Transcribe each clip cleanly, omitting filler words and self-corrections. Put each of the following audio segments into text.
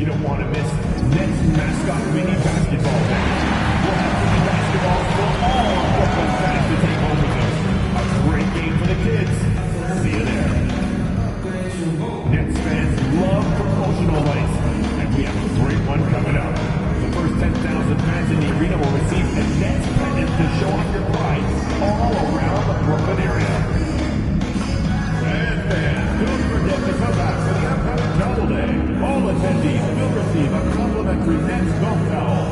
You don't want to miss next mascot mini basketball match. We'll have mini basketballs for all Brooklyn fans to take home with us. A great game for the kids. See you there. Nets fans love promotional lights, and we have a great one coming up. The first 10,000 fans in the arena will receive a Nets pennant to show off your pride all around the Brooklyn area. And fans, don't forget to come back for the upcoming Double Day. All attendees will receive a complimentary Nets golf towel.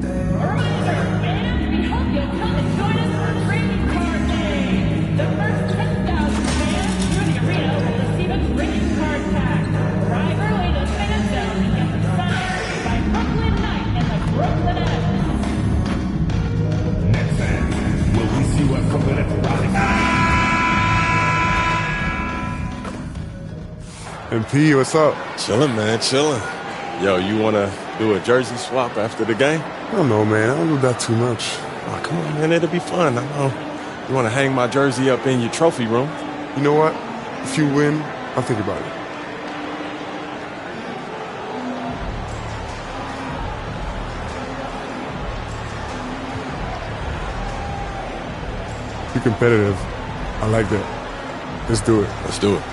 Reminder, fans, we hope you'll come and join us for Trading Card Day. The first 10,000 fans through the arena will receive a trading card pack. Arrive early to Fan Zone and get them signed by Brooklyn Knight and the Brooklyn Nets. Nets fans, will we see what Brooklyn Nets rally? MP, what's up? Chilling, man, chilling. Yo, you want to do a jersey swap after the game? I don't know, man. I don't do that too much. Oh, come on, man, it'll be fun. I know. You want to hang my jersey up in your trophy room? You know what? If you win, I'll think about it. Be competitive. I like that. Let's do it. Let's do it.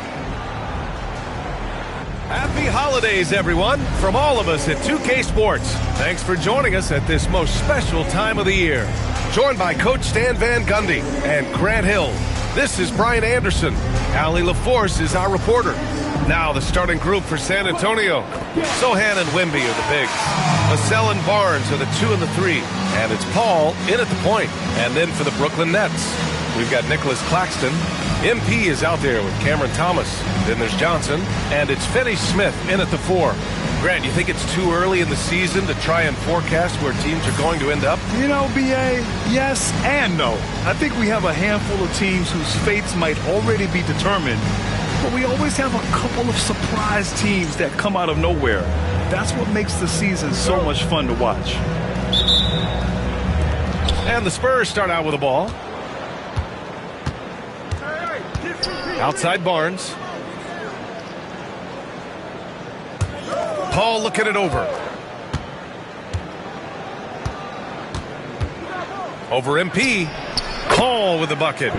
Happy holidays, everyone, from all of us at 2K Sports. Thanks for joining us at this most special time of the year. Joined by Coach Stan Van Gundy and Grant Hill. This is Brian Anderson. Allie LaForce is our reporter. Now the starting group for San Antonio. Sohan and Wemby are the bigs. Vassell and Barnes are the 2 and the 3. And it's Paul in at the point. And then for the Brooklyn Nets, we've got Nicholas Claxton. MP is out there with Cameron Thomas. Then there's Johnson. And it's Finney Smith in at the 4. Grant, you think it's too early in the season to try and forecast where teams are going to end up? You know, B.A., yes and no. I think we have a handful of teams whose fates might already be determined, but we always have a couple of surprise teams that come out of nowhere. That's what makes the season so much fun to watch. And the Spurs start out with the ball. Outside Barnes. Paul looking it over. Over MP. Paul with the bucket.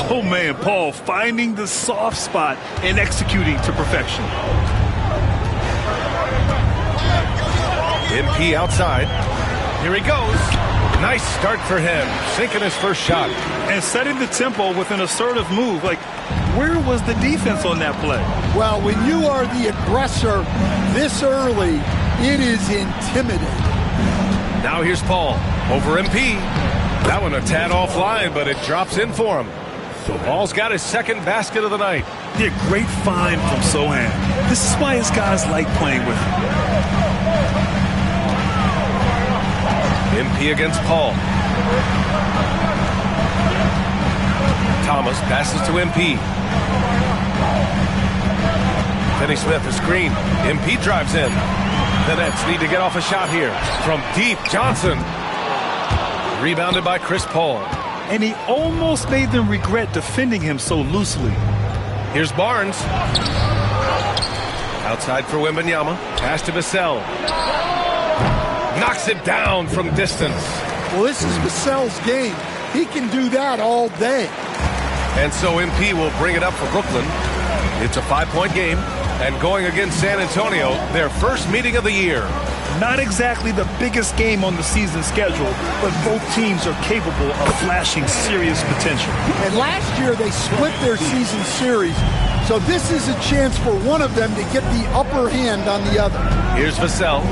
Oh, man, Paul finding the soft spot and executing to perfection. MP outside. Here he goes. Nice start for him. Sinking his first shot. And setting the tempo with an assertive move. Like, where was the defense on that play? Well, when you are the aggressor this early, it is intimidating. Now here's Paul. Over MP. That one a tad offline, but it drops in for him. So Paul's got his second basket of the night. Yeah, great find from Sohan. This is why his guys like playing with him. MP against Paul. Thomas passes to MP. Finney Smith, a screen. MP drives in. The Nets need to get off a shot here. From deep, Johnson. Rebounded by Chris Paul. And he almost made them regret defending him so loosely. Here's Barnes. Outside for Wembanyama. Pass to Vassell. Knocks it down from distance. Well, this is Vassell's game. He can do that all day. And so MP will bring it up for Brooklyn. It's a 5-point game. And going against San Antonio, their first meeting of the year. Not exactly the biggest game on the season schedule, but both teams are capable of flashing serious potential. And last year they split their season series, so this is a chance for one of them to get the upper hand on the other. Here's Vassell,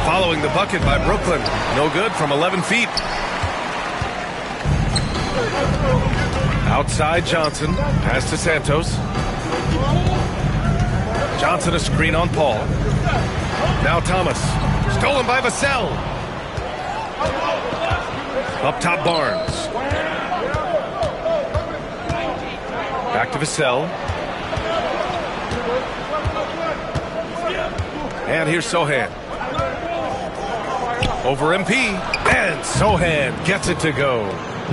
following the bucket by Brooklyn. No good from 11 feet. Outside Johnson, pass to Santos. Johnson a screen on Paul. Now Thomas. Stolen by Vassell. Up top Barnes. Back to Vassell. And here's Sohan. Over MP. And Sohan gets it to go.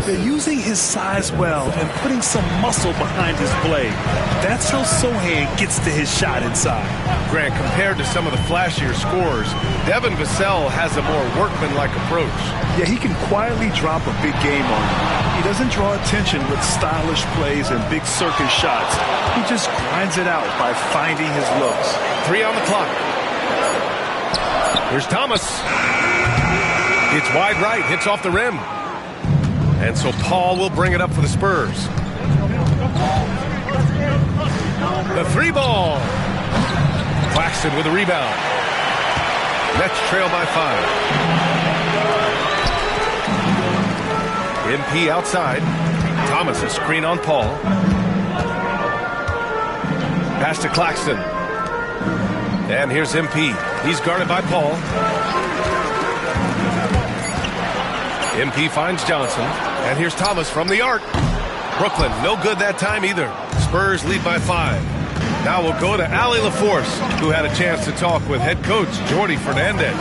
They're using his size well and putting some muscle behind his play. That's how Sohan gets to his shot inside. Grant, compared to some of the flashier scorers, Devin Vassell has a more workmanlike approach. Yeah, he can quietly drop a big game on you. He doesn't draw attention with stylish plays and big circus shots. He just grinds it out by finding his looks. 3 on the clock. Here's Thomas. It's wide right, hits off the rim. And so Paul will bring it up for the Spurs. The 3 ball. Claxton with a rebound. Nets trail by 5. MP outside. Thomas a screen on Paul. Pass to Claxton. And here's MP. He's guarded by Paul. MP finds Johnson. And here's Thomas from the arc. Brooklyn, no good that time either. Spurs lead by 5. Now we'll go to Allie LaForce, who had a chance to talk with head coach Jordi Fernandez.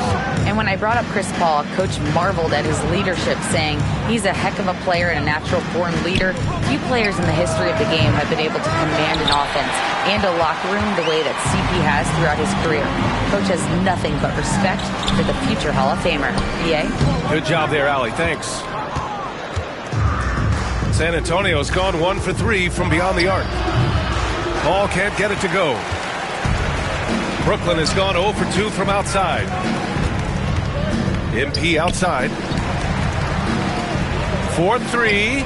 And when I brought up Chris Paul, Coach marveled at his leadership, saying he's a heck of a player and a natural born leader. Few players in the history of the game have been able to command an offense and a locker room the way that CP has throughout his career. Coach has nothing but respect for the future Hall of Famer. BA? Good job there, Allie. Thanks. San Antonio's gone 1 for 3 from beyond the arc. Paul can't get it to go. Brooklyn has gone 0 for 2 from outside. MP outside. 4-3.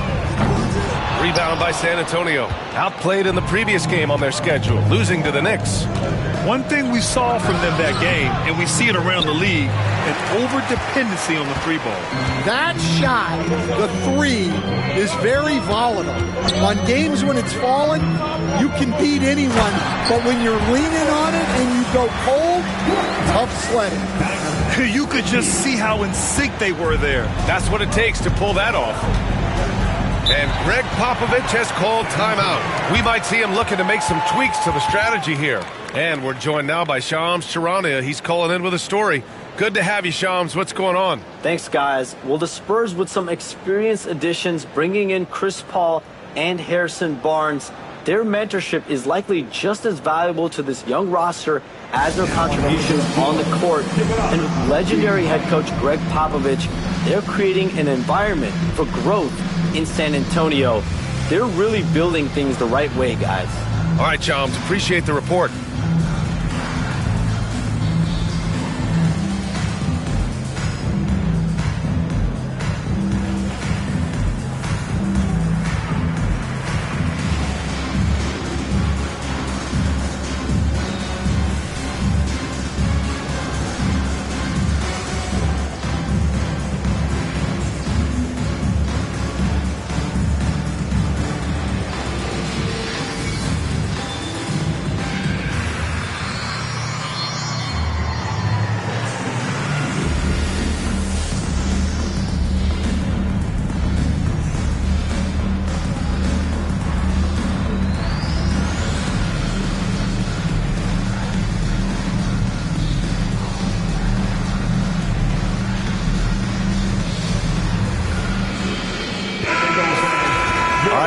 Rebound by San Antonio. Outplayed in the previous game on their schedule, losing to the Knicks. One thing we saw from them that game, and we see it around the league, an over-dependency on the 3 ball. That shot, the 3, is very volatile. On games when it's falling, you can beat anyone, but when you're leaning on it and you go cold, tough sledding. You could just see how in sync they were there. That's what it takes to pull that off. And Greg Popovich has called timeout. We might see him looking to make some tweaks to the strategy here. And we're joined now by Shams Charania. He's calling in with a story. Good to have you, Shams. What's going on? Thanks, guys. Well, the Spurs with some experienced additions, bringing in Chris Paul and Harrison Barnes. Their mentorship is likely just as valuable to this young roster as their contributions on the court. And with legendary head coach Greg Popovich, they're creating an environment for growth in San Antonio. They're really building things the right way, guys. All right, Shams. Appreciate the report.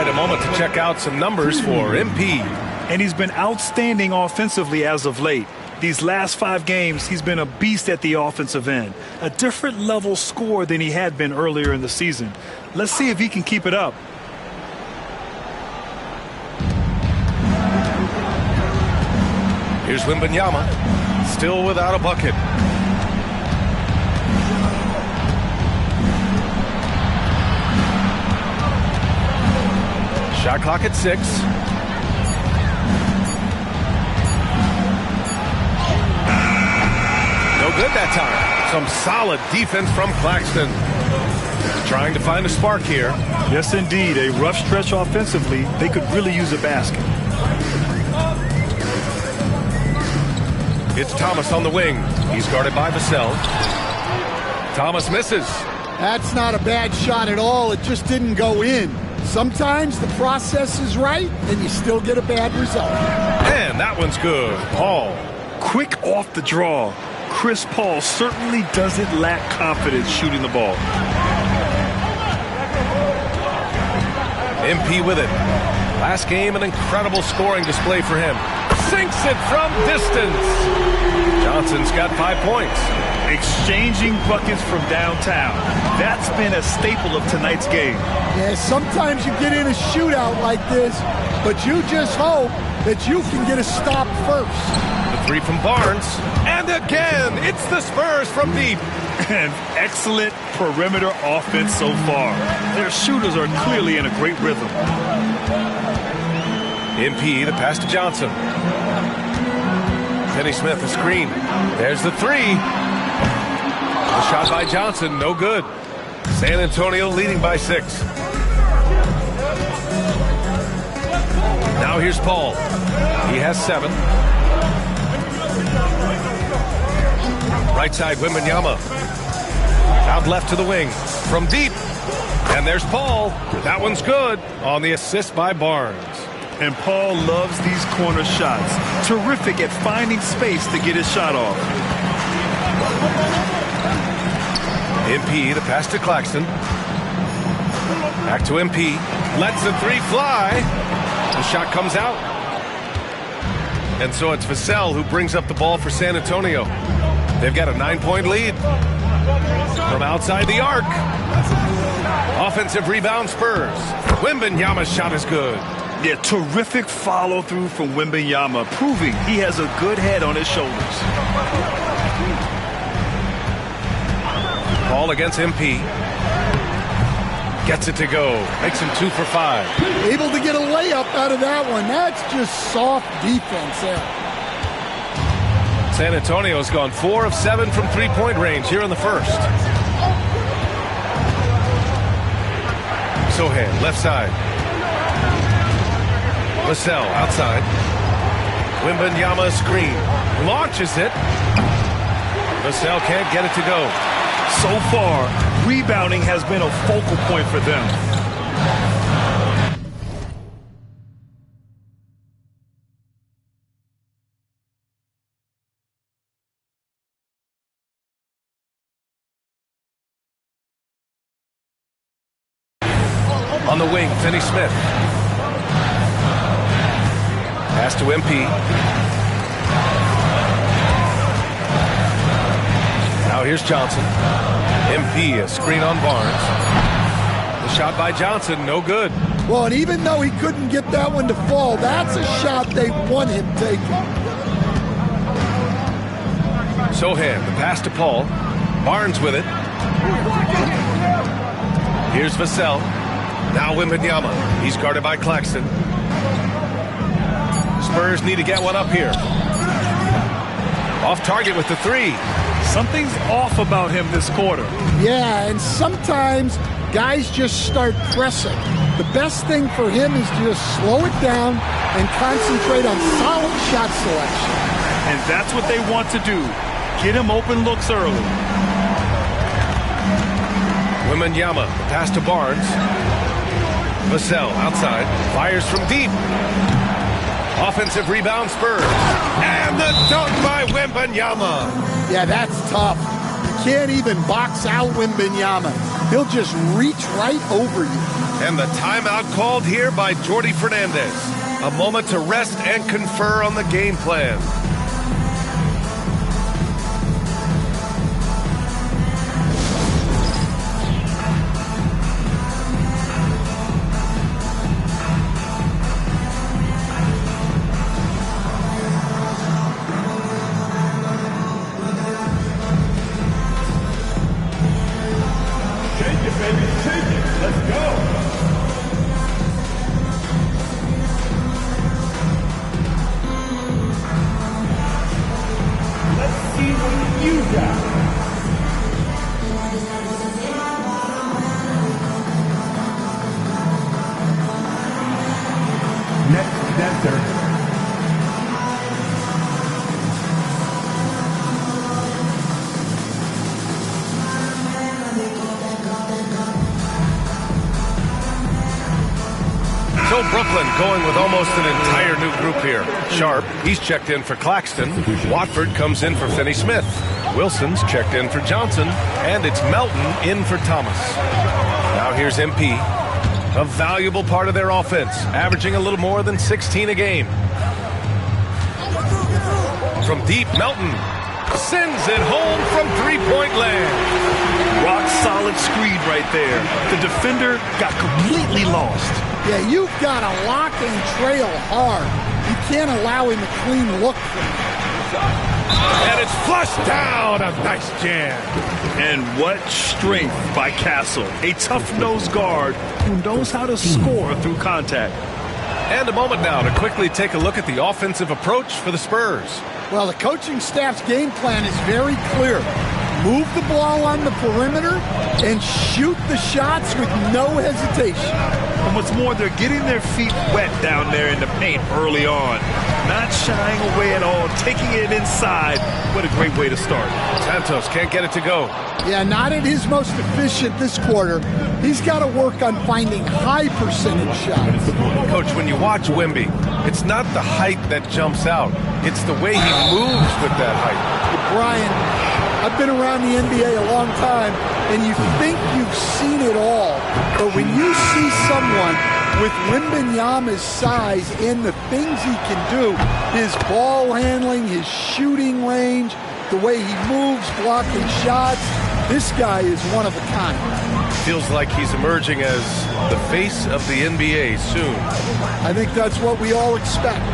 A moment to check out some numbers for MP. And he's been outstanding offensively as of late. These last 5 games, he's been a beast at the offensive end. A different level score than he had been earlier in the season. Let's see if he can keep it up. Here's Wembanyama, still without a bucket. Shot clock at 6. No good that time. Some solid defense from Claxton. Trying to find a spark here. Yes, indeed. A rough stretch offensively. They could really use a basket. It's Thomas on the wing. He's guarded by Vassell. Thomas misses. That's not a bad shot at all. It just didn't go in. Sometimes the process is right, and you still get a bad result. And that one's good. Paul. Quick off the draw. Chris Paul certainly doesn't lack confidence shooting the ball. MP with it. Last game, an incredible scoring display for him. Sinks it from distance. Johnson's got 5 points. Exchanging buckets from downtown. That's been a staple of tonight's game. Yeah, sometimes you get in a shootout like this, but you just hope that you can get a stop first. The three from Barnes. And again, it's the Spurs from deep. An excellent perimeter offense so far. Their shooters are clearly in a great rhythm. MP, the pass to Johnson. Finney Smith, a screen. There's the three. The shot by Johnson, no good. San Antonio leading by 6. Now here's Paul. He has 7. Right side, Wembanyama. Out left to the wing. From deep. And there's Paul. That one's good on the assist by Barnes. And Paul loves these corner shots. Terrific at finding space to get his shot off. MP, the pass to Claxton. Back to MP. Lets the three fly. The shot comes out. And so it's Vassell who brings up the ball for San Antonio. They've got a 9-point lead. From outside the arc. Offensive rebound Spurs. Wembanyama's shot is good. Yeah, terrific follow-through from Wembanyama, proving he has a good head on his shoulders. Ball against MP. Gets it to go. Makes him 2 for 5. Able to get a layup out of that one. That's just soft defense there. San Antonio's gone 4 of 7 from three-point range here in the first. Sohan, left side. Vassell outside. Wembanyama screen. Launches it. Vassell can't get it to go. So far, rebounding has been a focal point for them. On the wing, Finney Smith. Pass to MP. Now here's Johnson. MP, a screen on Barnes. The shot by Johnson, no good. Well, and even though he couldn't get that one to fall, that's a shot they want him taking. Sohan, the pass to Paul. Barnes with it. Here's Vassell. Now Wembanyama. He's guarded by Claxton. Spurs need to get one up here. Off target with the three. Something's off about him this quarter. Yeah, and sometimes guys just start pressing. The best thing for him is to just slow it down and concentrate on solid shot selection. And that's what they want to do. Get him open looks early. Wembanyama, the pass to Barnes. Vassell outside, fires from deep. Offensive rebound Spurs. And the dunk by Wembanyama. Yeah, that's tough. You can't even box out Wembanyama. He'll just reach right over you. And the timeout called here by Jordi Fernandez. A moment to rest and confer on the game plan. So Brooklyn going with almost an entire new group here. Sharp, he's checked in for Claxton. Watford comes in for Finney Smith. Wilson's checked in for Johnson. And it's Melton in for Thomas. Now here's MP. A valuable part of their offense, averaging a little more than 16 a game. From deep, Melton sends it home from three-point land. Rock solid screen right there. The defender got completely lost. Yeah, you've got to lock and trail hard. You can't allow him a clean look from him. And it's flushed down. A nice jam. And what strength by Castle. A tough-nosed guard who knows how to score through contact. And a moment now to quickly take a look at the offensive approach for the Spurs. Well, the coaching staff's game plan is very clear. Move the ball on the perimeter and shoot the shots with no hesitation. And what's more, they're getting their feet wet down there in the paint early on. Not shying away at all, taking it inside. What a great way to start. Santos can't get it to go. Yeah, not at his most efficient this quarter. He's got to work on finding high percentage shots. Coach, when you watch Wemby, it's not the height that jumps out. It's the way he moves with that height. Brian, I've been around the NBA a long time, and you think you've seen it all. But when you see someone with Wembanyama's size and the things he can do, his ball handling, his shooting range, the way he moves, blocking shots, this guy is one of a kind. Feels like he's emerging as the face of the NBA soon. I think that's what we all expect.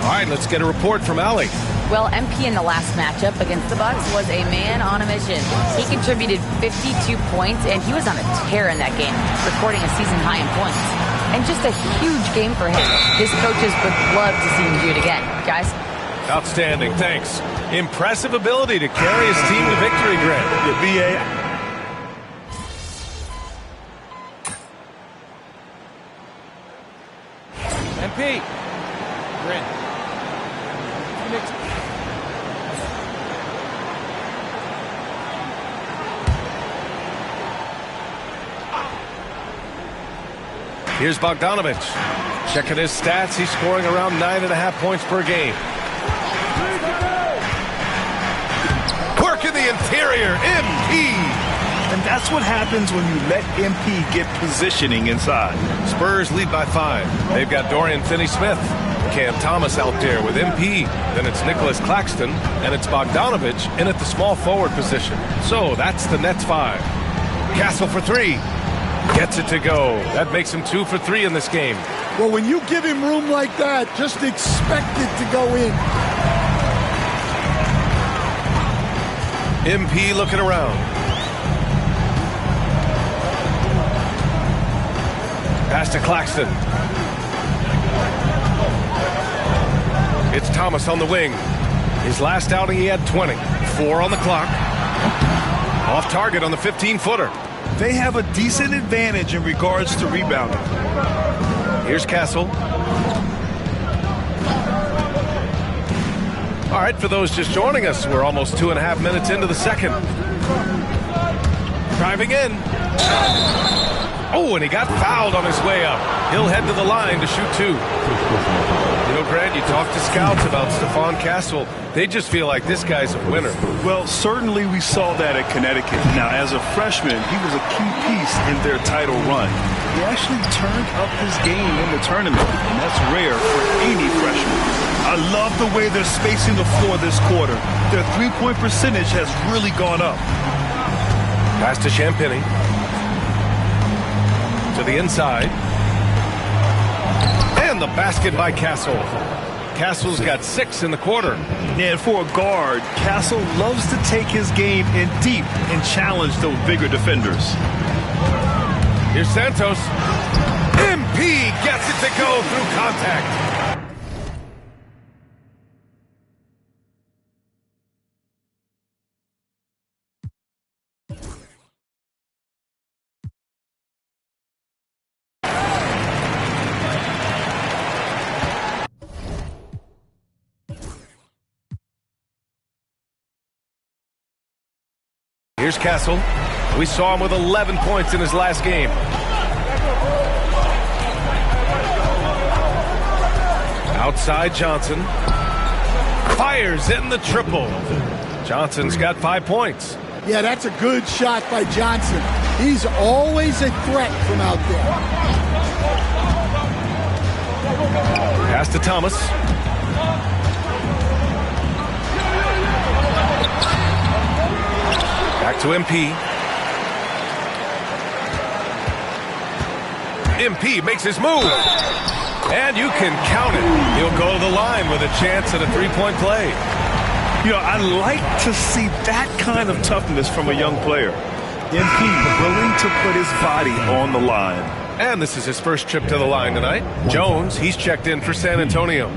All right, let's get a report from Allie. Well, MP in the last matchup against the Bucks was a man on a mission. He contributed 52 points, and he was on a tear in that game, recording a season high in points. And just a huge game for him. His coaches would love to see him do it again. Guys? Outstanding, thanks. Impressive ability to carry his team to victory, Grant. Yeah, VA. MP. Grant. Here's Bogdanovich. Checking his stats, he's scoring around 9.5 points per game. Work in the interior, MP. And that's what happens when you let MP get positioning inside. Spurs lead by 5. They've got Dorian Finney-Smith, Cam Thomas out there with MP. Then it's Nicholas Claxton, and it's Bogdanovich in at the small forward position. So that's the Nets 5. Castle for 3. Gets it to go. That makes him 2 for 3 in this game. Well, when you give him room like that, just expect it to go in. MP looking around. Pass to Claxton. It's Thomas on the wing. His last outing, he had 20. 4 on the clock. Off target on the 15-footer. They have a decent advantage in regards to rebounding. Here's Castle. All right, for those just joining us, we're almost 2.5 minutes into the second. Driving in. Oh, and he got fouled on his way up. He'll head to the line to shoot 2. You know, Grant, you talk to scouts about Stephon Castle. They just feel like this guy's a winner. Well, certainly we saw that at Connecticut. Now, as a freshman, he was a key piece in their title run. He actually turned up his game in the tournament, and that's rare for any freshman. I love the way they're spacing the floor this quarter. Their three-point percentage has really gone up. Pass to Champagny. To the inside. And the basket by Castle. Castle's got 6 in the quarter. And for a guard, Castle loves to take his game in deep and challenge those bigger defenders. Here's Santos. MP gets it to go through contact. Here's Castle. We saw him with 11 points in his last game. Outside Johnson. Fires in the triple. Johnson's got 5 points. Yeah, that's a good shot by Johnson. He's always a threat from out there. Pass to Thomas. Back to MP. MP makes his move. And you can count it. He'll go to the line with a chance at a three-point play. You know, I like to see that kind of toughness from a young player. MP willing to put his body on the line. And this is his first trip to the line tonight. Jones, he's checked in for San Antonio.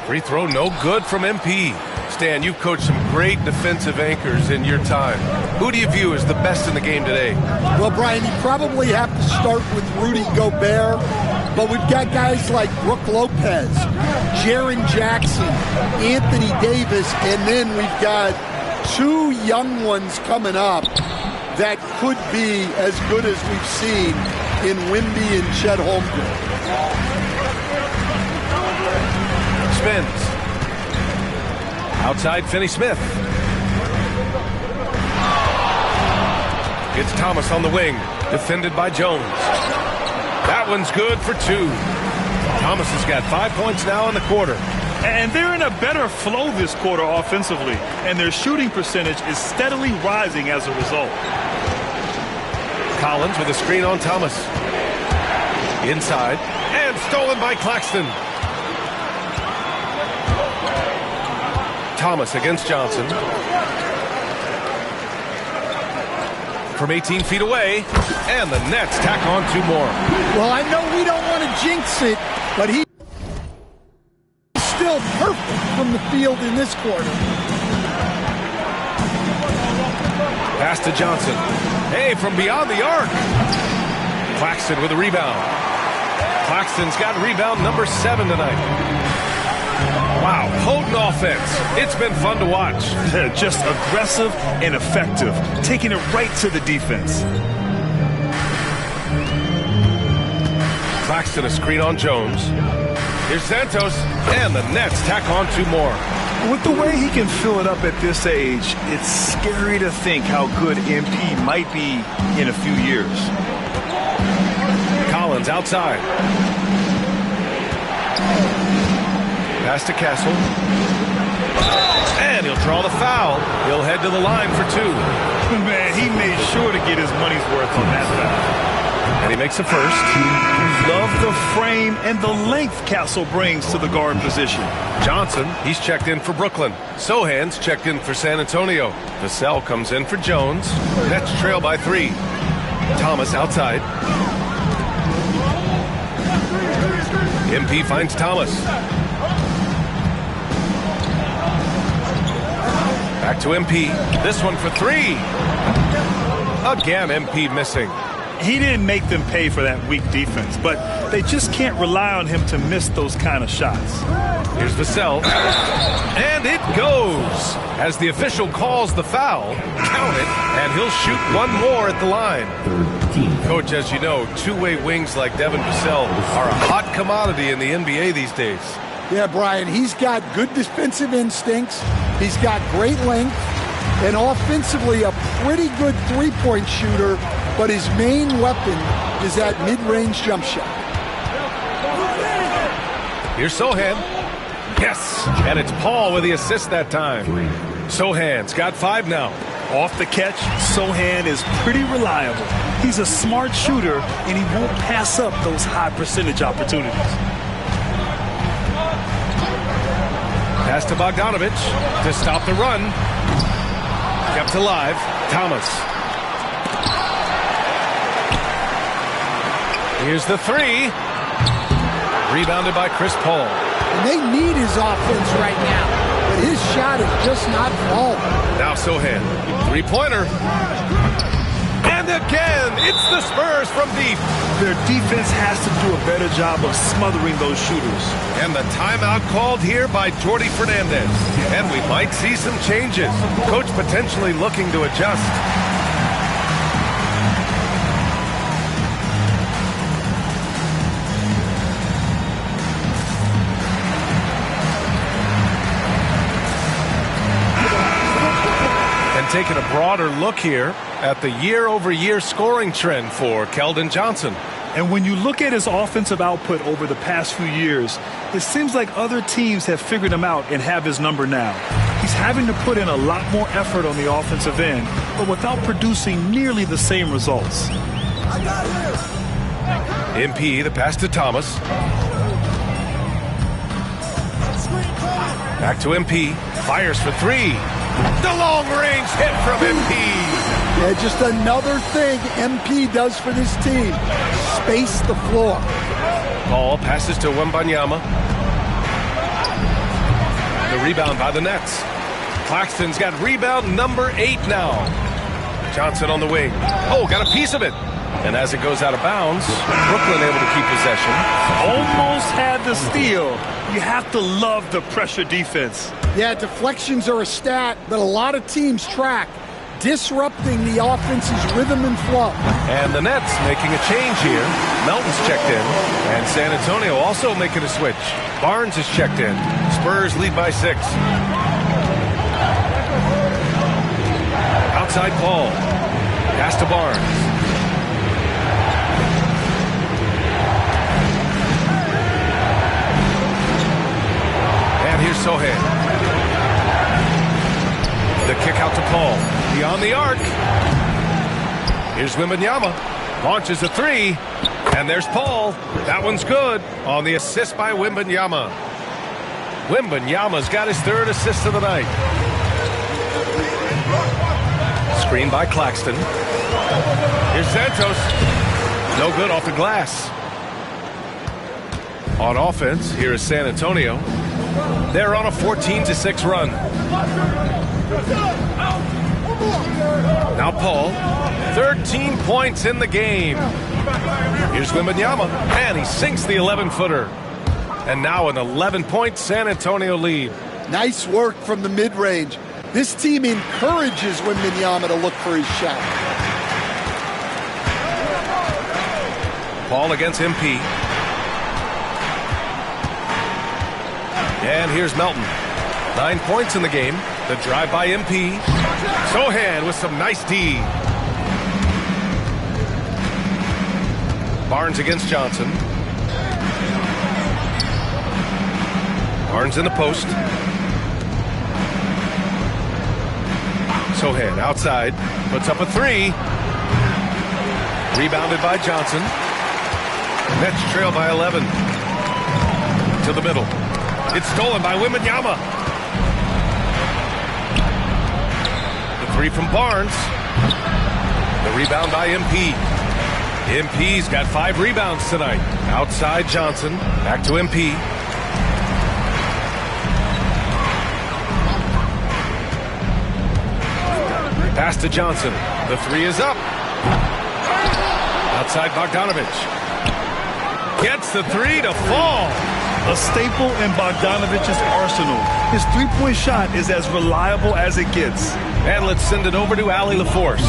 Free throw no good from MP. Stan, you've coached some great defensive anchors in your time. Who do you view as the best in the game today? Well, Brian, you probably have to start with Rudy Gobert, but we've got guys like Brook Lopez, Jaren Jackson, Anthony Davis, and then we've got two young ones coming up that could be as good as we've seen in Wimby and Chet Holmgren. Spins. Outside, Finney-Smith. It's Thomas on the wing, defended by Jones. That one's good for two. Thomas has got 5 points now in the quarter. And they're in a better flow this quarter offensively, and their shooting percentage is steadily rising as a result. Collins with a screen on Thomas. Inside, and stolen by Claxton. Thomas against Johnson. From 18 feet away, and the Nets tack on two more. Well, I know we don't want to jinx it, but he's still perfect from the field in this quarter. Pass to Johnson. Hey, from beyond the arc. Claxton with a rebound. Claxton's got rebound number 7 tonight. Wow, potent offense. It's been fun to watch. Just aggressive and effective, taking it right to the defense. Claxton a screen on Jones. Here's Santos, and the Nets tack on two more. With the way he can fill it up at this age, it's scary to think how good MP might be in a few years. Collins outside. Pass to Castle. And he'll draw the foul. He'll head to the line for two. Man, he made sure to get his money's worth on that foul. And he makes the first. Love the frame and the length Castle brings to the guard position. Johnson, he's checked in for Brooklyn. Sohan's checked in for San Antonio. Vassell comes in for Jones. Nets trail by 3. Thomas outside. MP finds Thomas. Back to MP. This one for 3. Again, MP missing. He didn't make them pay for that weak defense, but they just can't rely on him to miss those kind of shots. Here's Vassell. And it goes. As the official calls the foul, count it, and he'll shoot one more at the line. Coach, as you know, two-way wings like Devin Vassell are a hot commodity in the NBA these days. Yeah, Brian, he's got good defensive instincts. He's got great length, and offensively a pretty good three-point shooter, but his main weapon is that mid-range jump shot. Here's Sohan. Yes, and it's Paul with the assist that time. Sohan's got 5 now. Off the catch, Sohan is pretty reliable. He's a smart shooter, and he won't pass up those high percentage opportunities. Pass to Bogdanovich to stop the run. Kept alive. Thomas. Here's the 3. Rebounded by Chris Paul. And they need his offense right now, but his shot is just not falling. Now Sohan. 3-pointer. And again, it's the Spurs from deep. Their defense has to do a better job of smothering those shooters. And the timeout called here by Jordi Fernandez. And we might see some changes. Coach potentially looking to adjust. And taking a broader look here at the year-over-year scoring trend for Keldon Johnson. And when you look at his offensive output over the past few years, it seems like other teams have figured him out and have his number now. He's having to put in a lot more effort on the offensive end, but without producing nearly the same results. MP, the pass to Thomas. Back to MP. Fires for three. The long-range hit from MP. Yeah, just another thing MP does for this team. Space the floor. Ball passes to Wembanyama. The rebound by the Nets. Claxton's got rebound number 8 now. Johnson on the wing. Oh, got a piece of it. And as it goes out of bounds, Brooklyn able to keep possession. Almost had the steal. You have to love the pressure defense. Yeah, deflections are a stat that a lot of teams track, disrupting the offense's rhythm and flow. And the Nets making a change here. Melton's checked in. And San Antonio also making a switch. Barnes is checked in. Spurs lead by 6. Outside Paul. Pass to Barnes. And here's Sohan. The kick out to Paul. Beyond the arc. Here's Wembanyama. Launches a 3. And there's Paul. That one's good on the assist by Wembanyama. Wembanyama's got his 3rd assist of the night. Screen by Claxton. Here's Santos. No good off the glass. On offense, here is San Antonio. They're on a 14-6 run. Now Paul, 13 points in the game. Here's Wembanyama, and he sinks the 11-footer. And now an 11-point San Antonio lead. Nice work from the mid-range. This team encourages Wembanyama to look for his shot. Paul against MP. And here's Melton. 9 points in the game. The drive by MP. Sohan with some nice D. Barnes against Johnson. Barnes in the post. Sohan outside. Puts up a 3. Rebounded by Johnson. Nets trail by 11. To the middle. It's stolen by Wembanyama. The 3 from Barnes. The rebound by MP. MP's got 5 rebounds tonight. Outside Johnson. Back to MP. Pass to Johnson. The 3 is up. Outside Bogdanovich. Gets the 3 to fall. A staple in Bogdanovich's arsenal. His three-point shot is as reliable as it gets. And let's send it over to Allie LaForce.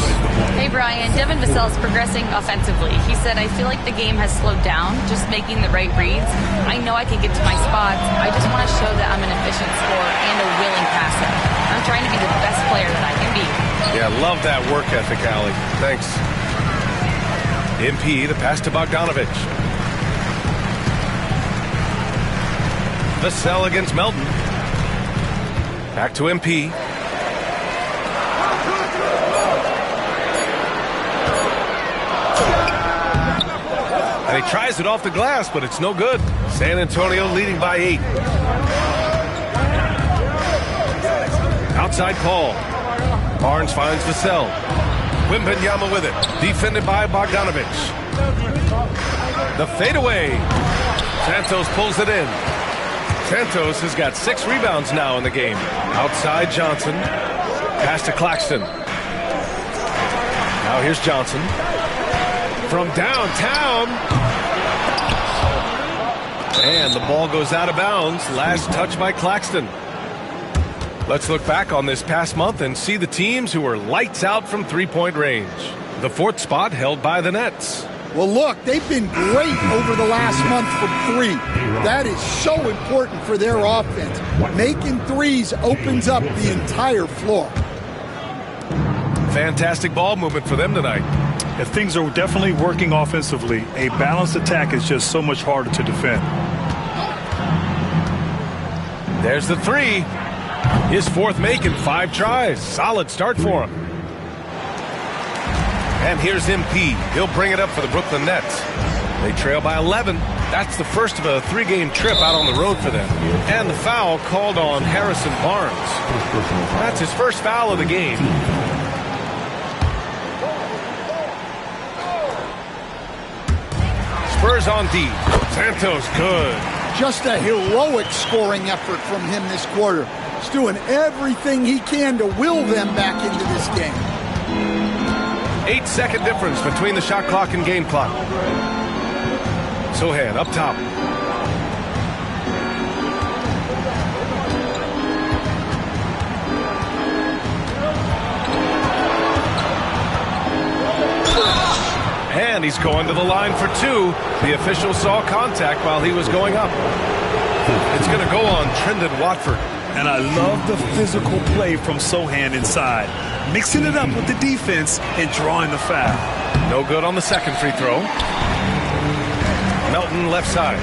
Hey, Brian. Devin Vassell's progressing offensively. He said, I feel like the game has slowed down, just making the right reads. I know I can get to my spots. I just want to show that I'm an efficient scorer and a willing passer. I'm trying to be the best player that I can be. Yeah, love that work ethic, Allie. Thanks. MP, the pass to Bogdanovich. Vassell against Melton. Back to MP. And he tries it off the glass, but it's no good. San Antonio leading by 8. Outside Paul. Barnes finds Vassell. Wembanyama with it. Defended by Bogdanovich. The fadeaway. Santos pulls it in. Santos has got 6 rebounds now in the game. Outside Johnson. Pass to Claxton. Now here's Johnson. From downtown. And the ball goes out of bounds. Last touch by Claxton. Let's look back on this past month and see the teams who were lights out from three-point range. The 4th spot held by the Nets. Well, look, they've been great over the last month from 3. That is so important for their offense. Making threes opens up the entire floor. Fantastic ball movement for them tonight. If things are definitely working offensively, a balanced attack is just so much harder to defend. There's the three. His fourth make in 5 tries. Solid start for him. And here's MP. He'll bring it up for the Brooklyn Nets. They trail by 11. That's the first of a 3-game trip out on the road for them. And the foul called on Harrison Barnes. That's his first foul of the game. Spurs on D. Santos good. Just a heroic scoring effort from him this quarter. He's doing everything he can to will them back into this game. 8-second difference between the shot clock and game clock. Sohan up top. And he's going to the line for 2. The official saw contact while he was going up. It's going to go on Trendon Watford. And I love the physical play from Sohan inside, mixing it up with the defense and drawing the foul. No good on the second free throw. Melton left side.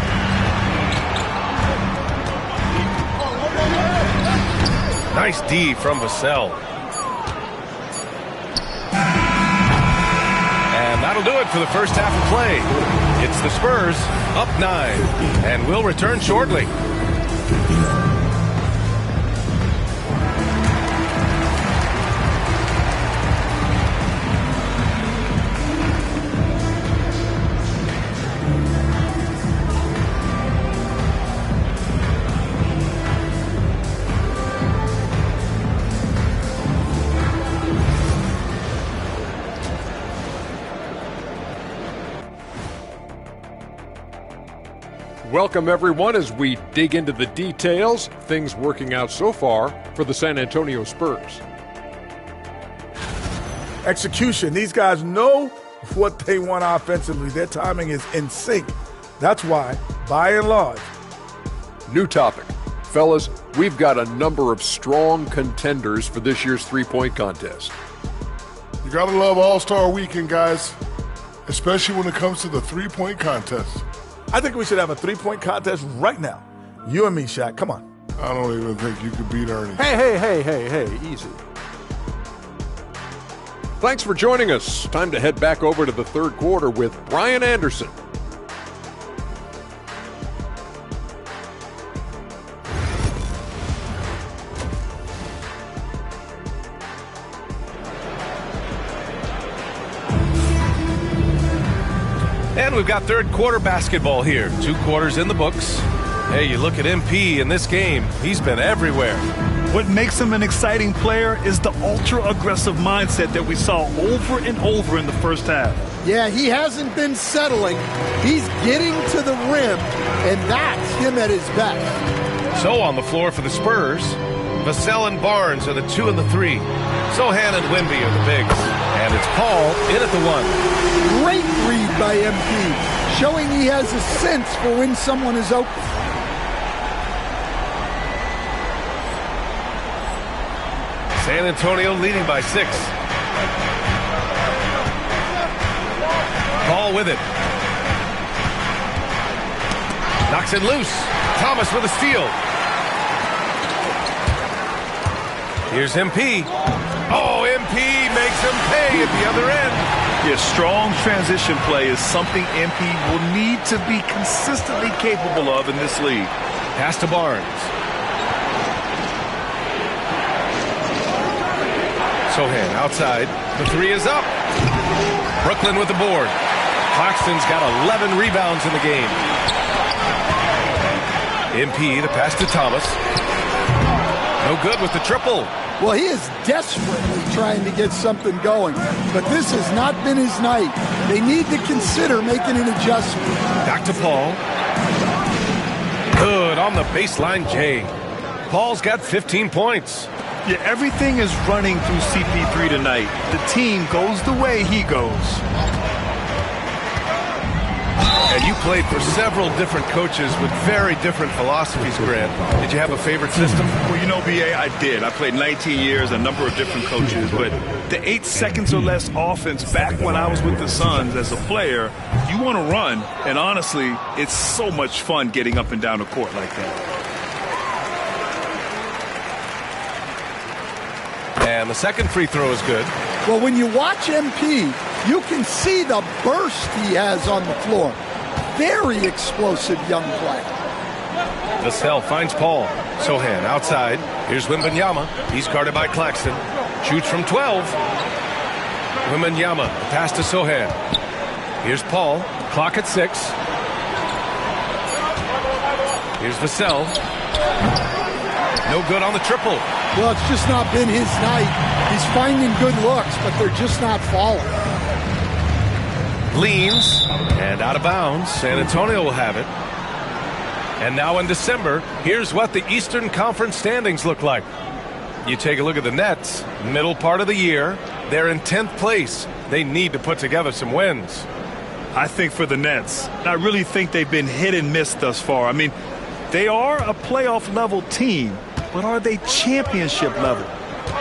Nice D from Vassell. And that'll do it for the first half of play. It's the Spurs up 9, and we'll return shortly. Welcome, everyone, as we dig into the details. Things working out so far for the San Antonio Spurs. Execution. These guys know what they want offensively. Their timing is in sync. That's why, by and large. New topic. Fellas, we've got a number of strong contenders for this year's three-point contest. You got to love All-Star Weekend, guys, especially when it comes to the three-point contest. I think we should have a three-point contest right now. You and me, Shaq. Come on. I don't even think you could beat Ernie. Hey, easy. Thanks for joining us. Time to head back over to the third quarter with Brian Anderson. And we've got third quarter basketball here. 2 quarters in the books. Hey, you look at MP in this game, he's been everywhere. What makes him an exciting player is the ultra-aggressive mindset that we saw over and over in the first half. Yeah, he hasn't been settling. He's getting to the rim, and that's him at his best. So on the floor for the Spurs, Vassell and Barnes are the 2 and the 3. Sohan and Wemby are the bigs. And it's Paul in at the 1. Great read by MP, showing he has a sense for when someone is open. San Antonio leading by 6. Paul with it. Knocks it loose. Thomas with a steal. Here's MP. Oh, MP makes him pay at the other end. Yeah, strong transition play is something MP will need to be consistently capable of in this league. Pass to Barnes. Sohan outside. The 3 is up. Brooklyn with the board. Claxton's got 11 rebounds in the game. MP, the pass to Thomas. No good with the triple. Well, he is desperately trying to get something going, but this has not been his night. They need to consider making an adjustment. Back to Paul. Good on the baseline, Jay. Paul's got 15 points. Yeah, everything is running through CP3 tonight. The team goes the way he goes. And you played for several different coaches with very different philosophies, Grant. Did you have a favorite system? Well, you know, B.A., I did. I played 19 years, a number of different coaches, but the 8 seconds or less offense back when I was with the Suns as a player, you want to run, and honestly, it's so much fun getting up and down the court like that. And the second free throw is good. Well, when you watch MP, you can see the burst he has on the floor. Very explosive young player. Vassell finds Paul. Sohan outside. Here's Wembanyama. He's guarded by Claxton. Shoots from 12. Wembanyama, pass to Sohan. Here's Paul. Clock at 6. Here's Vassell. No good on the triple. Well, it's just not been his night. He's finding good looks, but they're just not falling. Leans, and out of bounds. San Antonio will have it. And now in December, here's what the Eastern Conference standings look like. You take a look at the Nets, middle part of the year. They're in 10th place. They need to put together some wins. I think for the Nets, I really think they've been hit and miss thus far. I mean, they are a playoff-level team, but are they championship level?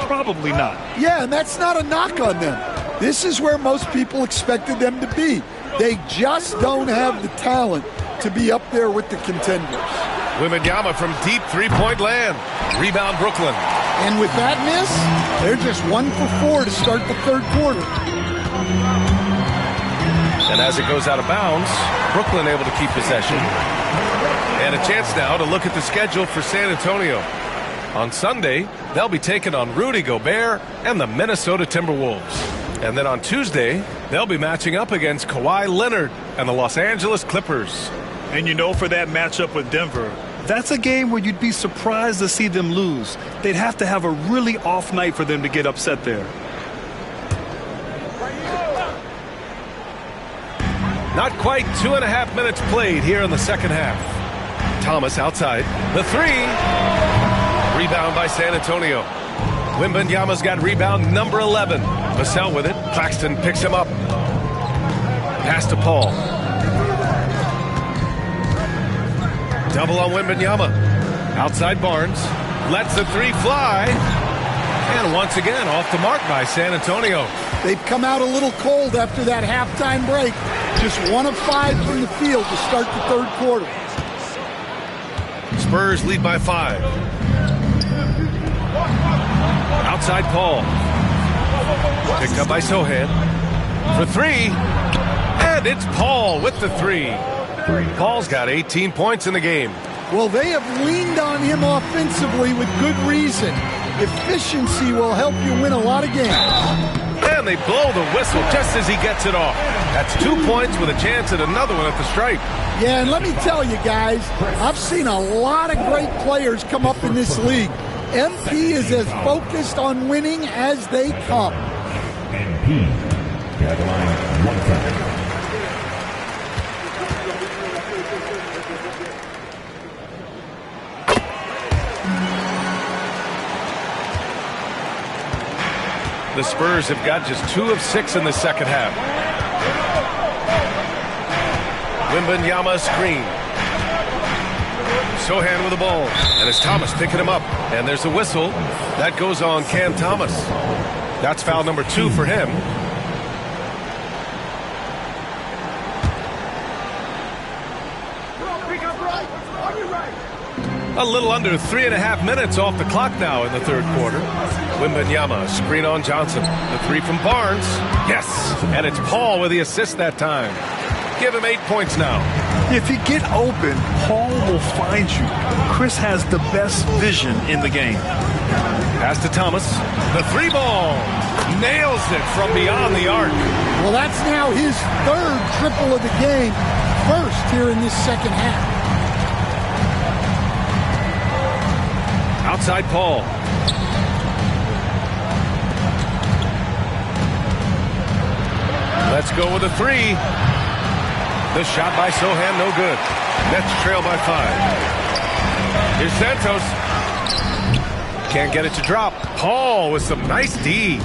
Probably not. Yeah, and that's not a knock on them. This is where most people expected them to be. They just don't have the talent to be up there with the contenders. Wembanyama from deep three-point land. Rebound Brooklyn. And with that miss, they're just 1 for 4 to start the third quarter. And as it goes out of bounds, Brooklyn able to keep possession. And a chance now to look at the schedule for San Antonio. On Sunday, they'll be taking on Rudy Gobert and the Minnesota Timberwolves. And then on Tuesday, they'll be matching up against Kawhi Leonard and the Los Angeles Clippers. And you know, for that matchup with Denver, that's a game where you'd be surprised to see them lose. They'd have to have a really off night for them to get upset there. Not quite 2.5 minutes played here in the second half. Thomas outside. The three. Rebound by San Antonio. Wembanyama's got rebound number 11. Vassell with it. Claxton picks him up. Pass to Paul. Double on Wembanyama. Outside Barnes. Lets the three fly. And once again off the mark by San Antonio. They've come out a little cold after that halftime break. Just 1 of 5 from the field to start the third quarter. Spurs lead by 5. Outside Paul. Picked up by Sohan. For 3. And it's Paul with the 3. Paul's got 18 points in the game. Well, they have leaned on him offensively with good reason. Efficiency will help you win a lot of games. And they blow the whistle just as he gets it off. That's 2 points with a chance at another one at the stripe. Yeah, and let me tell you guys, I've seen a lot of great players come up in this league. MP is as focused on winning as they come. MP, at the line, 1 second. The Spurs have got just 2 of 6 in the second half. Wembanyama screen. Sohan with the ball. And it's Thomas picking him up. And there's a whistle. That goes on Cam Thomas. That's foul number 2 for him. A little under 3.5 minutes off the clock now in the third quarter. Wembanyama, screen on Johnson. The 3 from Barnes. Yes. And it's Paul with the assist that time. Give him 8 points now. If you get open, Paul will find you. Chris has the best vision in the game. Pass to Thomas. The 3 ball. Nails it from beyond the arc. Well, that's now his 3rd triple of the game. First here in this second half. Outside Paul. Let's go with a 3. The shot by Sohan, no good. Nets trail by 5. Here's Santos. Can't get it to drop. Paul with some nice D.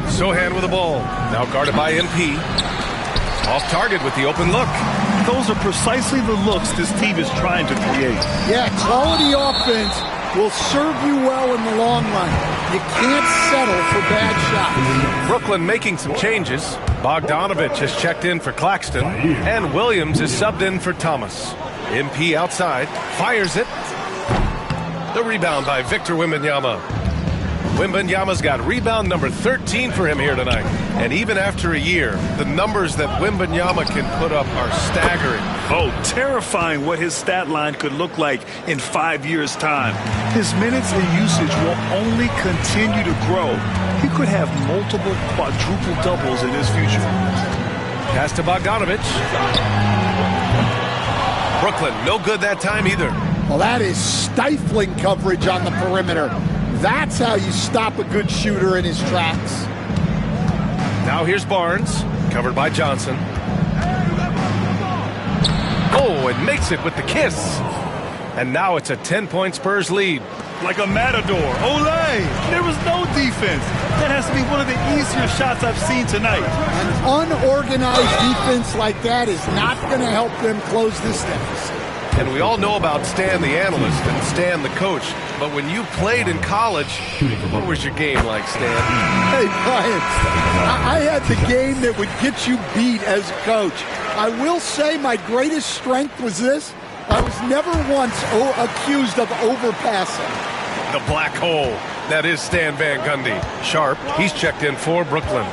Sohan with the ball. Now guarded by MP. Off target with the open look. Those are precisely the looks this team is trying to create. Yeah, quality offense will serve you well in the long run. You can't settle for bad shots. Brooklyn making some changes. Bogdanovich has checked in for Claxton, and Williams is subbed in for Thomas. MP outside, fires it. The rebound by Victor Wembanyama. Wembanyama's got rebound number 13 for him here tonight. And even after a year, the numbers that Wembanyama can put up are staggering. Oh, terrifying what his stat line could look like in 5 years' time. His minutes and usage will only continue to grow. He could have multiple quadruple doubles in his future. Pass to Bogdanovich. Brooklyn, no good that time either. Well, that is stifling coverage on the perimeter. That's how you stop a good shooter in his tracks. Now here's Barnes, covered by Johnson. Oh, and makes it with the kiss. And now it's a 10-point Spurs lead. Like a matador. Olé! There was no defense. That has to be one of the easier shots I've seen tonight. An unorganized defense like that is not going to help them close this deficit. And we all know about Stan the analyst and Stan the coach. But when you played in college, what was your game like, Stan? Hey, Brian, I had the game that would get you beat as a coach. I will say my greatest strength was this. I was never once accused of overpassing. The black hole. That is Stan Van Gundy. Sharp, he's checked in for Brooklyn.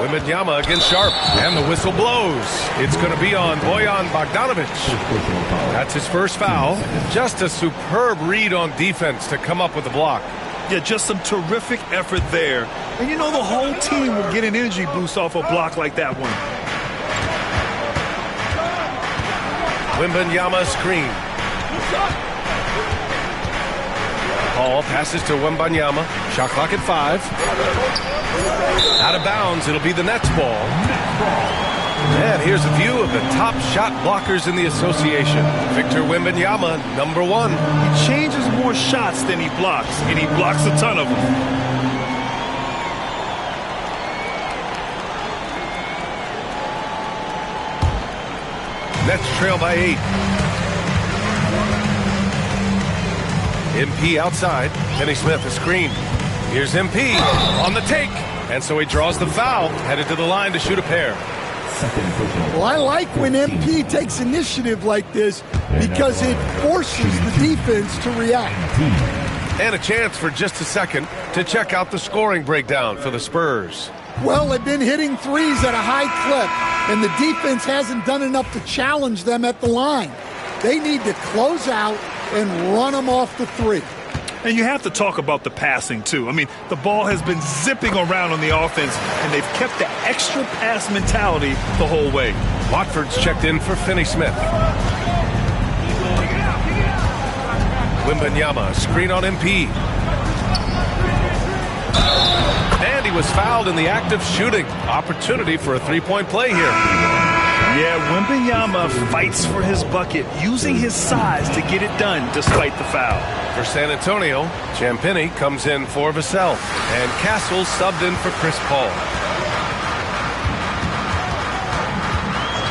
Wembanyama against Sharp, and the whistle blows. It's going to be on Bojan Bogdanovich. That's his first foul. Just a superb read on defense to come up with the block. Yeah, just some terrific effort there. And you know the whole team will get an energy boost off a block like that one. Wembanyama screen. Paul passes to Wembanyama. Shot clock at 5. Out of bounds, it'll be the Nets ball. And here's a view of the top shot blockers in the association. Victor Wembanyama, number 1. He changes more shots than he blocks, and he blocks a ton of them. Nets trail by 8. MP outside. Finney Smith, a screen. Here's MP on the take. And so he draws the foul, headed to the line to shoot a pair. Well, I like when MP takes initiative like this because it forces the defense to react. And a chance for just a second to check out the scoring breakdown for the Spurs. Well, they've been hitting threes at a high clip, and the defense hasn't done enough to challenge them at the line. They need to close out and run them off the three. And you have to talk about the passing, too. I mean, the ball has been zipping around on the offense, and they've kept the extra pass mentality the whole way. Watford's checked in for Finney Smith. Wembanyama, screen on MP. And he was fouled in the act of shooting. Opportunity for a three-point play here. Yeah, Wembanyama fights for his bucket, using his size to get it done despite the foul. For San Antonio, Champagnie comes in for Vassell, and Castle subbed in for Chris Paul.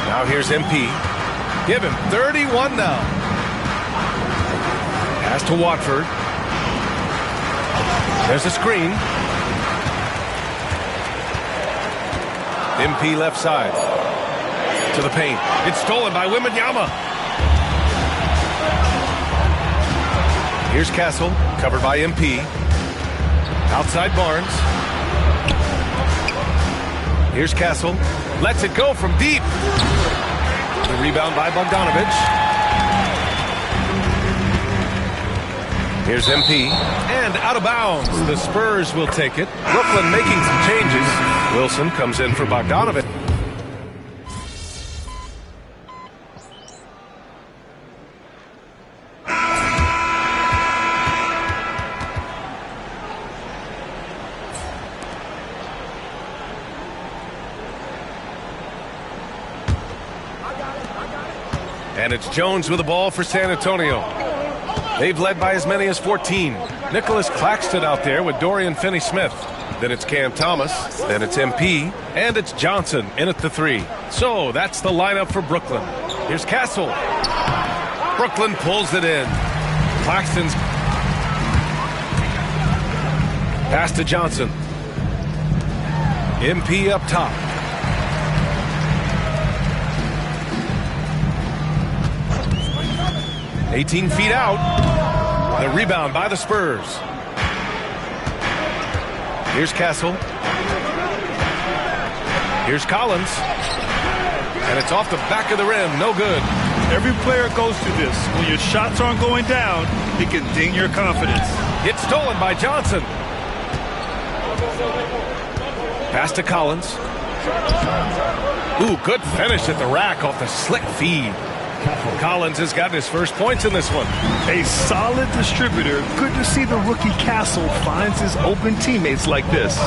Now here's MP. Give him 31 now. Pass to Watford. There's a screen. MP left side. To the paint. It's stolen by Wembanyama. Here's Castle, covered by MP. Outside Barnes. Here's Castle. Lets it go from deep. The rebound by Bogdanovich. Here's MP. And out of bounds. The Spurs will take it. Brooklyn making some changes. Wilson comes in for Bogdanovich. And it's Jones with the ball for San Antonio. They've led by as many as 14. Nicholas Claxton out there with Dorian Finney-Smith. Then it's Cam Thomas, then it's MP, and it's Johnson in at the 3. So that's the lineup for Brooklyn. Here's Castle. Brooklyn pulls it in. Claxton's pass to Johnson. MP up top. "18 feet out. The rebound by the Spurs. Here's Castle. Here's Collins. And it's off the back of the rim. No good. Every player goes through this. When your shots aren't going down, it can ding your confidence. It's stolen by Johnson. Pass to Collins. Ooh, good finish at the rack off the slick feed. Collins has gotten his first points in this one. A solid distributor. Good to see the rookie Castle finds his open teammates like this.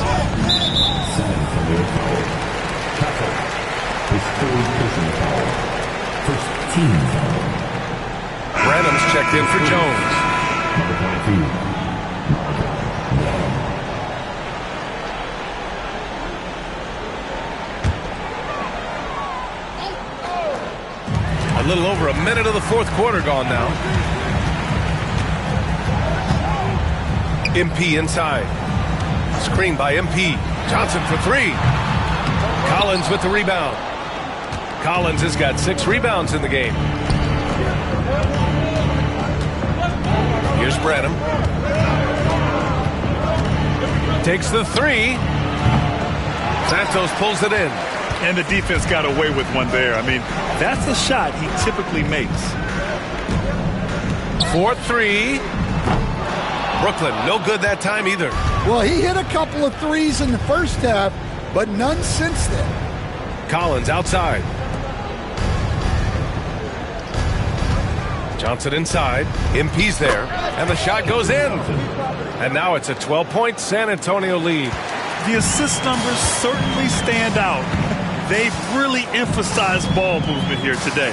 Branham's checked in for Jones. A little over a minute of the fourth quarter gone now. MP inside. Screen by MP. Johnson for 3. Collins with the rebound. Collins has got 6 rebounds in the game. Here's Branham. Takes the 3. Santos pulls it in. And the defense got away with one there. I mean, that's a shot he typically makes. 4-3. Brooklyn, no good that time either. Well, he hit a couple of threes in the first half, but none since then. Collins outside. Johnson inside. MP's there. And the shot goes in. And now it's a 12-point San Antonio lead. The assist numbers certainly stand out. They've really emphasized ball movement here today.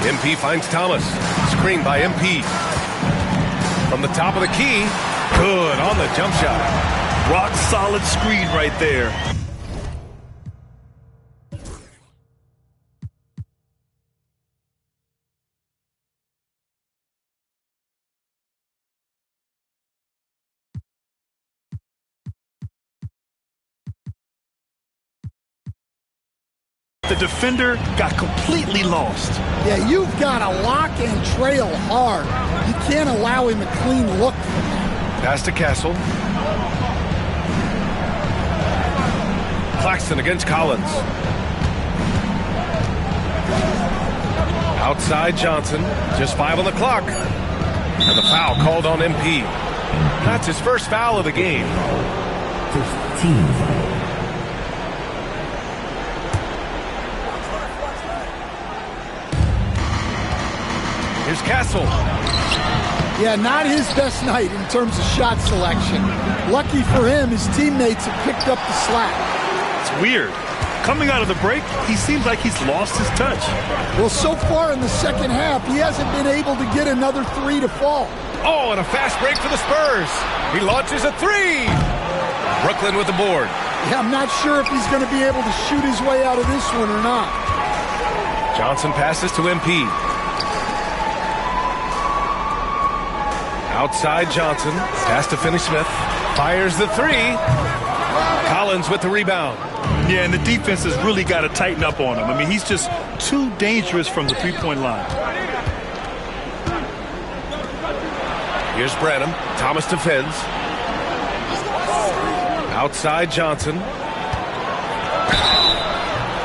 MP finds Thomas. Screen by MP. From the top of the key. Good on the jump shot. Rock solid screen right there. The defender got completely lost. Yeah, you've got to lock and trail hard. You can't allow him a clean look. Pass to Castle. Claxton against Collins. Outside Johnson. Just 5 on the clock. And the foul called on MP. That's his first foul of the game. First team foul. Here's Castle. Yeah, not his best night in terms of shot selection. Lucky for him, his teammates have picked up the slack. It's weird. Coming out of the break, he seems like he's lost his touch. Well, so far in the second half, he hasn't been able to get another 3 to fall. Oh, and a fast break for the Spurs. He launches a 3. Brooklyn with the board. Yeah, I'm not sure if he's going to be able to shoot his way out of this one or not. Johnson passes to MP. Outside Johnson. Pass to Finney-Smith. Fires the 3. Collins with the rebound. Yeah, and the defense has really got to tighten up on him. I mean, he's just too dangerous from the three-point line. Here's Branham. Thomas defends. Outside Johnson.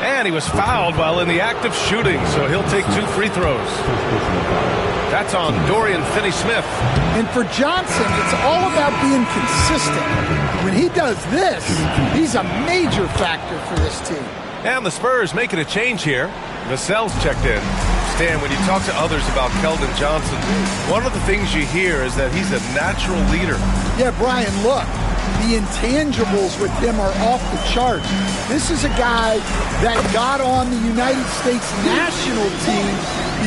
And he was fouled while in the act of shooting, so he'll take 2 free throws. That's on Dorian Finney-Smith. And for Johnson, it's all about being consistent. When he does this, he's a major factor for this team. And the Spurs making a change here. Vassell's checked in. Stan, when you talk to others about Keldon Johnson, one of the things you hear is that he's a natural leader. Yeah, Brian, look, the intangibles with him are off the charts. This is a guy that got on the United States national team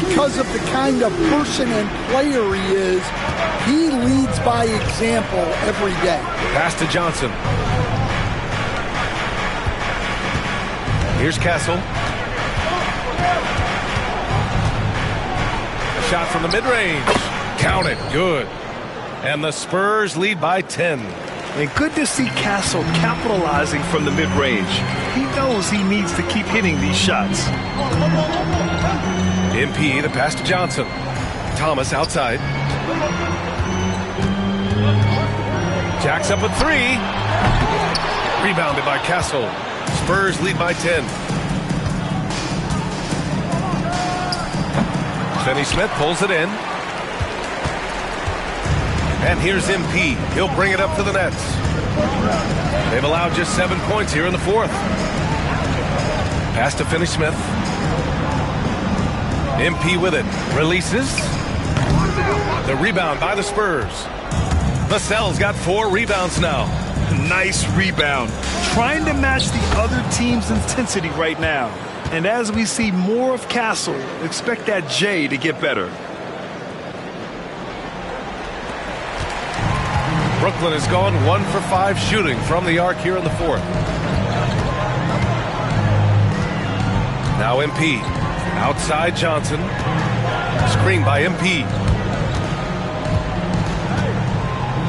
because of the kind of person and player he is. He leads by example every day. Pass to Johnson. Here's Castle. A shot from the mid-range. Count it. Good. And the Spurs lead by 10. And good to see Castle capitalizing from the mid-range. He knows he needs to keep hitting these shots. MP, the pass to Johnson. Thomas outside. Jacks up a three. Rebounded by Castle. Spurs lead by 10. Finney Smith pulls it in. And here's MP. He'll bring it up to the nets. They've allowed just 7 points here in the fourth. Pass to Finney Smith. MP with it. Releases. The rebound by the Spurs. Vassell's got 4 rebounds now. Nice rebound. Trying to match the other team's intensity right now. And as we see more of Castle, expect that J to get better. Brooklyn has gone 1 for 5 shooting from the arc here in the fourth. Now MP. Outside Johnson. Screen by MP.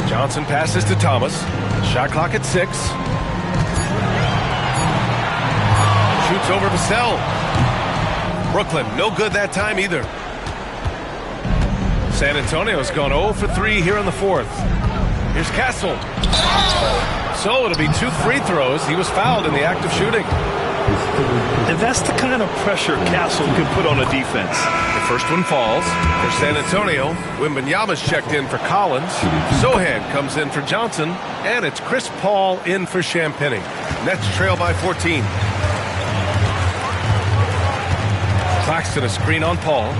Johnson passes to Thomas. Shot clock at 6. Shoots over Vassell. Brooklyn, no good that time either. San Antonio's gone 0 for 3 here in the fourth. Here's Castle. So it'll be 2 free throws. He was fouled in the act of shooting. And that's the kind of pressure Castle can put on a defense. The first one falls for San Antonio. Wembanyama's checked in for Collins. Sohan comes in for Johnson. And it's Chris Paul in for Champagny. Nets trail by 14. Claxton a screen on Paul.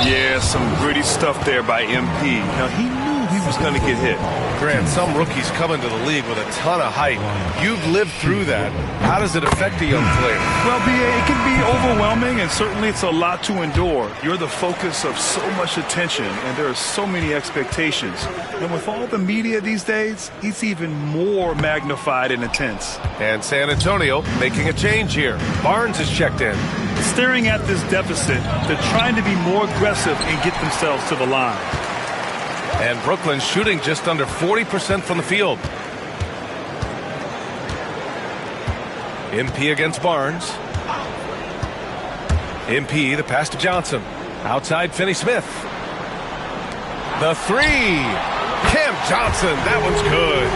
Yeah, some gritty stuff there by MP. Now, he knew he was going to get hit. Grant, some rookies come into the league with a ton of height. You've lived through that. How does it affect a young player? Well, B.A., it can be overwhelming, and certainly it's a lot to endure. You're the focus of so much attention, and there are so many expectations. And with all the media these days, it's even more magnified and intense. And San Antonio making a change here. Barnes is checked in. Staring at this deficit, they're trying to be more aggressive and get themselves to the line. And Brooklyn shooting just under 40% from the field. MP against Barnes. MP, the pass to Johnson. Outside Finney Smith. The three. Cam Johnson, that one's good.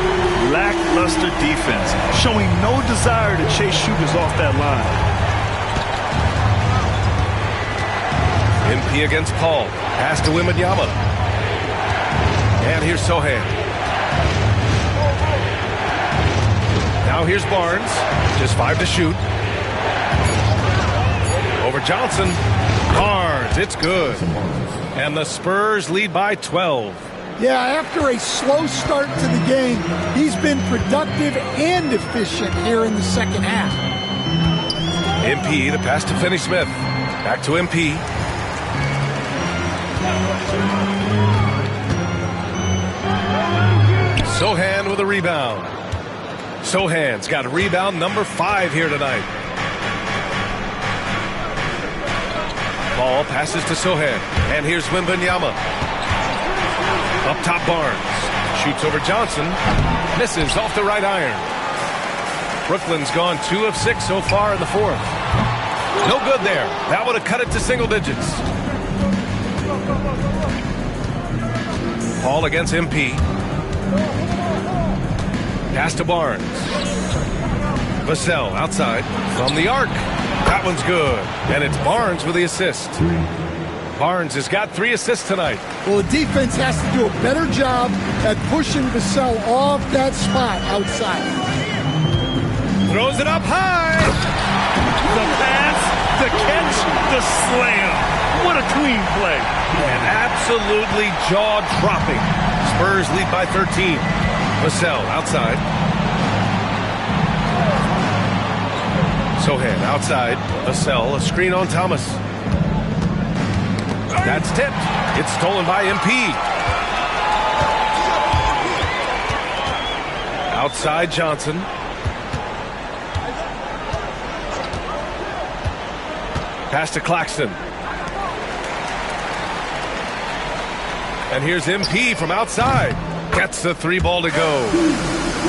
Lackluster defense, showing no desire to chase shooters off that line. MP against Paul. Pass to Wembanyama. And here's Sohan. Now here's Barnes. Just 5 to shoot. Over Johnson. Barnes, it's good. And the Spurs lead by 12. Yeah, after a slow start to the game, he's been productive and efficient here in the second half. MP, the pass to Finney Smith. Back to MP. Sohan with a rebound. Sohan's got a rebound number 5 here tonight. Ball passes to Sohan. And here's Wembanyama. Up top Barnes. Shoots over Johnson. Misses off the right iron. Brooklyn's gone 2 of 6 so far in the fourth. No good there. That would have cut it to single digits. Paul against MP. Pass to Barnes. Vassell outside from the arc. That one's good. And it's Barnes with the assist. Barnes has got 3 assists tonight. Well, the defense has to do a better job at pushing Vassell off that spot outside. Throws it up high. The pass The catch, the slam. What a clean play. And absolutely jaw-dropping. Spurs lead by 13. Vassell outside. Sohan outside. Vassell, a screen on Thomas. That's tipped. It's stolen by MP. Outside Johnson. Pass to Claxton. And here's MP from outside. Gets the 3 ball to go.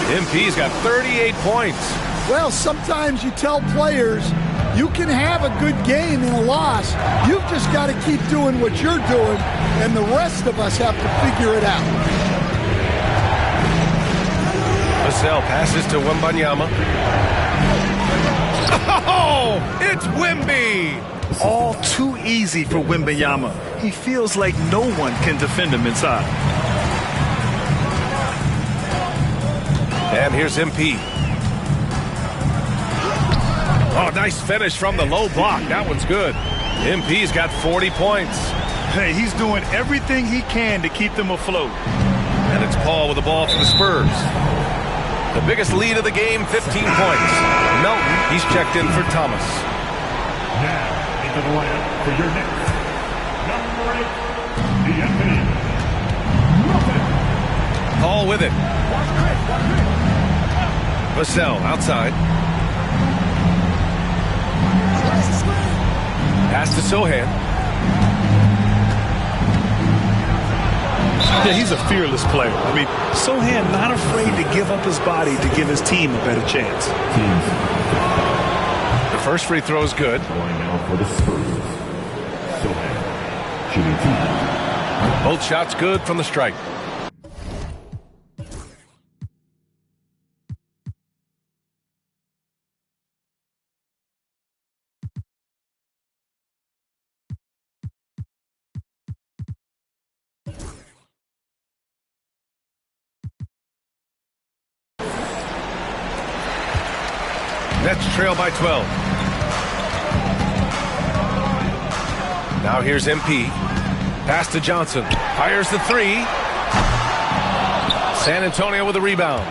MP's got 38 points. Well, sometimes you tell players you can have a good game in a loss. You've just got to keep doing what you're doing, and the rest of us have to figure it out. Vassell passes to Wembanyama. Oh, it's Wemby! All too easy for Wembanyama. He feels like no one can defend him inside. And here's MP. Oh, nice finish from the low block. That one's good. MP's got 40 points. Hey, he's doing everything he can to keep them afloat. And it's Paul with the ball for the Spurs. The biggest lead of the game, 15 points. Melton, he's checked in for Thomas. Now, into the lineup for your next. Number 8, the Anthony. Paul with it. Vassell outside. Pass to Sohan. Yeah, he's a fearless player. I mean, Sohan not afraid to give up his body to give his team a better chance. The first free throw is good. Going now for the Spurs. Sohan, shooting 2. Both shots good from the strike. Nets trail by 12. Now here's MP. Pass to Johnson. Fires the 3. San Antonio with a rebound.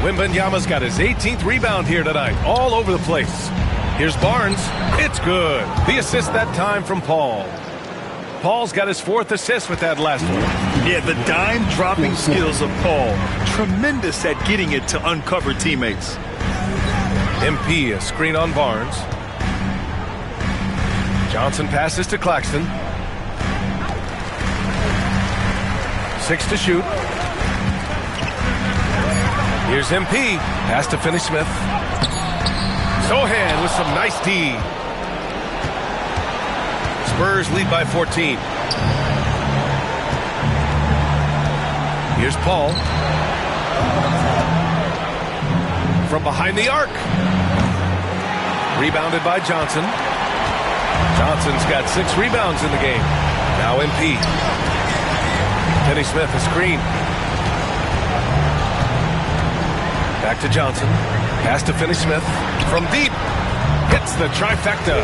Wembanyama's got his 18th rebound here tonight. All over the place. Here's Barnes. It's good. The assist that time from Paul. Paul's got his 4th assist with that last one. Yeah, the dime-dropping skills of Paul. Tremendous at getting it to uncover teammates. MP, a screen on Barnes. Johnson passes to Claxton. 6 to shoot. Here's MP. Pass to Finney-Smith. Sohan with some nice D. Spurs lead by 14. Here's Paul. From behind the arc. Rebounded by Johnson. Johnson's got 6 rebounds in the game. Now MP. Finney-Smith, a screen. Back to Johnson. Pass to Finney-Smith. From deep. Hits the trifecta.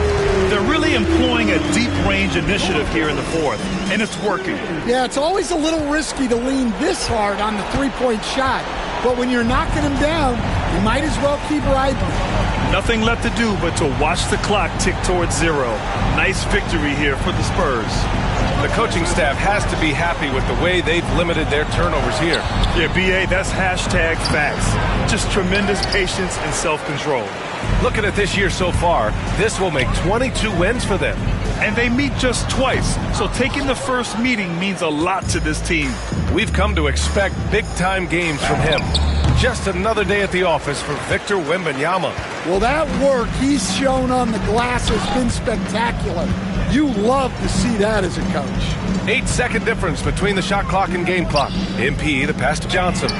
They're really employing a deep-range initiative here in the 4th, and it's working. Yeah, it's always a little risky to lean this hard on the three-point shot. But when you're knocking him down, you might as well keep riding. Nothing left to do but to watch the clock tick towards 0. Nice victory here for the Spurs. The coaching staff has to be happy with the way they've limited their turnovers here. Yeah, BA, that's hashtag facts. Just tremendous patience and self-control. Looking at this year so far, this will make 22 wins for them. And they meet just twice, so taking the first meeting means a lot to this team. We've come to expect big-time games from him. Just another day at the office for Victor Wembanyama. Well, that work he's shown on the glass has been spectacular. You love to see that as a coach. 8-second difference between the shot clock and game clock. MP, the pass to Johnson.